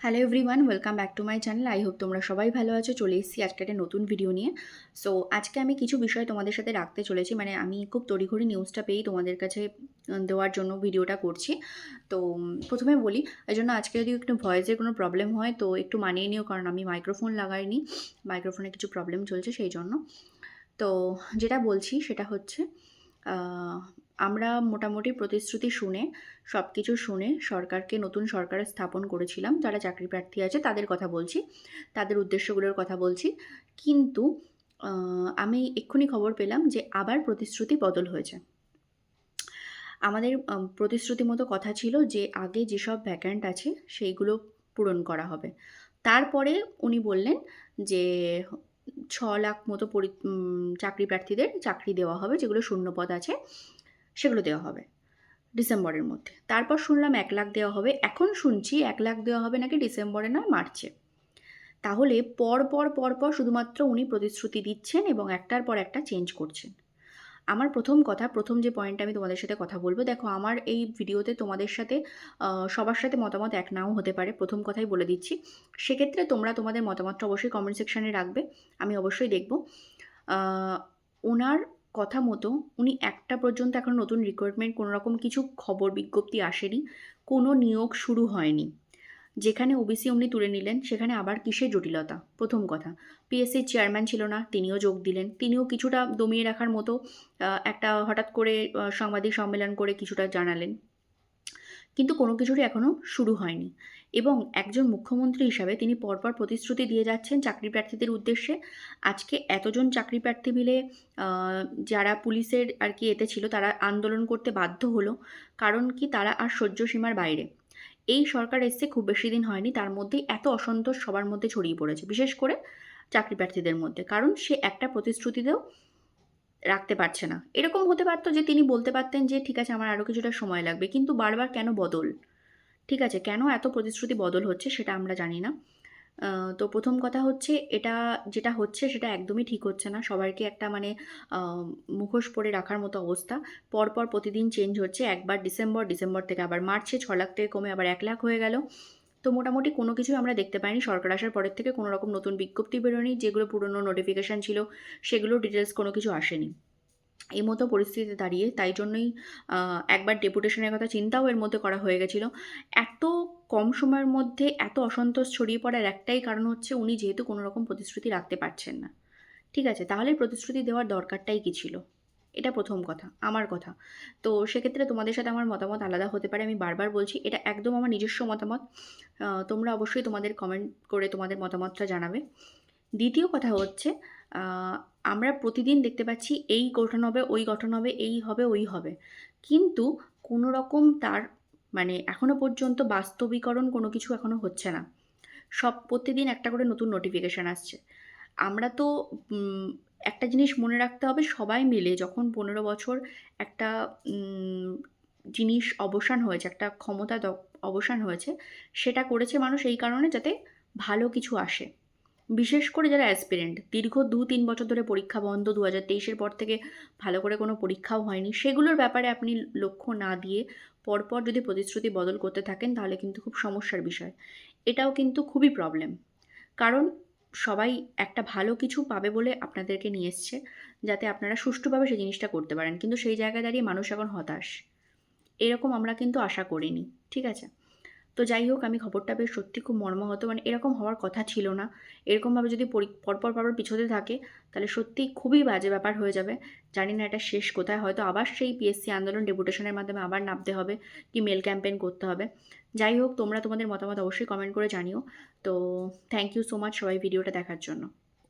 Hello everyone, welcome back to my channel. I hope তোমরা সবাই ভালো আছো। চলে এসেছি আজকে একটা নতুন ভিডিও নিয়ে। সো আজকে আমি কিছু বিষয় তোমাদের সাথে রাখতে চলেছি, মানে আমি খুব তড়িঘড়ি নিউজটা পেয়েই তোমাদের কাছে দেওয়ার জন্য ভিডিওটা করছি। তো প্রথমে বলি, এই জন্য আজকে যদি একটু ভয়েসের কোনো প্রবলেম হয় তো একটু মানিয়ে নিও, কারণ আমি মাইক্রোফোন লাগাইনি, মাইক্রোফোনে কিছু প্রবলেম চলছে সেই জন্য। তো যেটা বলছি সেটা হচ্ছে, আহ, আমরা মোটামুটি প্রতিশ্রুতি শুনে সব কিছু শুনে সরকারকে, নতুন সরকার স্থাপন করেছিলাম। যারা চাকরি প্রার্থী আছে তাদের কথা বলছি, তাদের উদ্দেশ্যগুলোর কথা বলছি। কিন্তু আমি এক্ষুনি খবর পেলাম যে আবার প্রতিশ্রুতি বদল হয়েছে। আমাদের প্রতিশ্রুতি মতো কথা ছিল যে আগে যেসব ভ্যাকান্ট আছে সেইগুলো পূরণ করা হবে। তারপরে উনি বললেন যে 6 লাখ মতো চাকরি প্রার্থীদের চাকরি দেওয়া হবে, যেগুলো শূন্যপদ আছে সেগুলো দেওয়া হবে ডিসেম্বরের মধ্যে। তারপর শুনলাম 1 লাখ দেওয়া হবে, এখন শুনছি 1 লাখ দেওয়া হবে নাকি ডিসেম্বরে নয় মার্চে। তাহলে পর পর শুধুমাত্র উনি প্রতিশ্রুতি দিচ্ছেন এবং একটার পর একটা চেঞ্জ করছেন। আমার প্রথম কথা, প্রথম যে পয়েন্টটা আমি তোমাদের সাথে কথা বলবো, দেখো আমার এই ভিডিওতে তোমাদের সাথে সবার সাথে মতামত এক নাও হতে পারে, প্রথম কথাই বলে দিচ্ছি। সেক্ষেত্রে তোমরা তোমাদের মতামতটা অবশ্যই কমেন্ট সেকশানে রাখবে, আমি অবশ্যই দেখব। ওনার কথা মতো উনি একটা পর্যন্ত এখন নতুন রিক্রুটমেন্ট কোনো রকম কিছু খবর বিজ্ঞপ্তি আসেনি, কোনো নিয়োগ শুরু হয়নি। যেখানে ওবিসি উনি তুলে নিলেন সেখানে আবার কিসের জটিলতা? প্রথম কথা, পিএসসির চেয়ারম্যান ছিল না, তিনিও যোগ দিলেন, তিনিও কিছুটা দমিয়ে রাখার মতো একটা হঠাৎ করে সাংবাদিক সম্মেলন করে কিছুটা জানালেন, কিন্তু কোনো কিছুরই এখনও শুরু হয়নি। এবং একজন মুখ্যমন্ত্রী হিসাবে তিনি পরপর প্রতিশ্রুতি দিয়ে যাচ্ছেন চাকরি প্রার্থীদের উদ্দেশ্যে। আজকে এতজন চাকরি প্রার্থী মিলে যারা পুলিশের আর কি এতে ছিল তারা আন্দোলন করতে বাধ্য হলো, কারণ কি তারা আর সহ্য সীমার বাইরে। এই সরকার এসছে খুব বেশি দিন হয়নি, তার মধ্যেই এত অসন্তোষ সবার মধ্যে ছড়িয়ে পড়েছে, বিশেষ করে চাকরি প্রার্থীদের মধ্যে, কারণ সে একটা প্রতিশ্রুতিতেও রাখতে পারছে না। এরকম হতে পারতো যে তিনি বলতে পারতেন যে ঠিক আছে আমার আরও কিছুটা সময় লাগবে, কিন্তু বারবার কেন বদল? ঠিক আছে, কেন এত প্রতিশ্রুতি বদল হচ্ছে সেটা আমরা জানি না। তো প্রথম কথা হচ্ছে, এটা যেটা হচ্ছে সেটা একদমই ঠিক হচ্ছে না। সবাইকে একটা মানে মুখোশ পরে রাখার মতো অবস্থা। পরপর প্রতিদিন চেঞ্জ হচ্ছে। একবার ডিসেম্বর থেকে আবার মার্চে 6 লাখ থেকে কমে আবার 1 লাখ হয়ে গেল। তো মোটামুটি কোনো কিছুই আমরা দেখতে পাইনি। সরকার আসার পরের থেকে কোনো রকম নতুন বিজ্ঞপ্তি বেরোয়নি। যেগুলো পুরনো নোটিফিকেশন ছিল সেগুলো ডিটেলস কোনো কিছু আসেনি। এই মতো পরিস্থিতিতে দাঁড়িয়ে তাই জন্যই একবার ডেপুটেশনের কথা চিন্তাও এর মধ্যে করা হয়ে গেছিলো। এত কম সময়ের মধ্যে এত অসন্তোষ ছড়িয়ে পড়ার একটাই কারণ হচ্ছে উনি যেহেতু কোনো রকম প্রতিশ্রুতি রাখতে পারছেন না। ঠিক আছে, তাহলে প্রতিশ্রুতি দেওয়ার দরকারটাই কী ছিল? এটা প্রথম কথা, আমার কথা। তো সেক্ষেত্রে তোমাদের সাথে আমার মতামত আলাদা হতে পারে, আমি বারবার বলছি এটা একদম আমার নিজস্ব মতামত। তোমরা অবশ্যই তোমাদের কমেন্ট করে তোমাদের মতামতটা জানাবে। দ্বিতীয় কথা হচ্ছে, আমরা প্রতিদিন দেখতে পাচ্ছি এই গঠন হবে, ওই গঠন হবে, এই হবে, ওই হবে। কিন্তু কোনো রকম তার মানে এখনো পর্যন্ত বাস্তবিকরণ কোনো কিছু এখনো হচ্ছে না। প্রতিদিন একটা করে নতুন নোটিফিকেশন আসছে। আমরা তো একটা জিনিস মনে রাখতে হবে, সবাই মিলে যখন 15 বছর একটা উম জিনিস অবসান হয়েছে, একটা ক্ষমতা অবসান হয়েছে, সেটা করেছে মানুষ এই কারণে যাতে ভালো কিছু আসে। বিশেষ করে যারা অ্যাসপিরেন্ট, দীর্ঘ 2-3 বছর ধরে পরীক্ষা বন্ধ, 2023-এর পর থেকে ভালো করে কোনো পরীক্ষাও হয়নি, সেগুলোর ব্যাপারে আপনি লক্ষ্য না দিয়ে পরপর যদি প্রতিশ্রুতি বদল করতে থাকেন তাহলে কিন্তু খুব সমস্যার বিষয়। এটাও কিন্তু খুবই প্রবলেম। কারণ সবাই একটা ভালো কিছু পাবে বলে আপনাদেরকে নিয়ে এসছে, যাতে আপনারা সুষ্ঠুভাবে সেই জিনিসটা করতে পারেন। কিন্তু সেই জায়গায় দাঁড়িয়ে মানুষ এখন হতাশ। এরকম আমরা কিন্তু আশা করিনি। ঠিক আছে? তো যাই হোক, আমি খবরটা পেয়ে সত্যি খুব মর্মাহত, মানে এরকম হওয়ার কথা ছিল না। এরকমভাবে যদি পরপর পিছোতে থাকে তাহলে সত্যিই খুবই বাজে ব্যাপার হয়ে যাবে। জানি না এটা শেষ কোথায়, হয়তো আবার সেই পিএসসি আন্দোলন ডেপুটেশনের মাধ্যমে আবার নামতে হবে, কি মেল ক্যাম্পেইন করতে হবে। যাই হোক, তোমরা তোমাদের মতামত অবশ্যই কমেন্ট করে জানিও। তো থ্যাংক ইউ সো মাচ সবাই ভিডিওটা দেখার জন্য।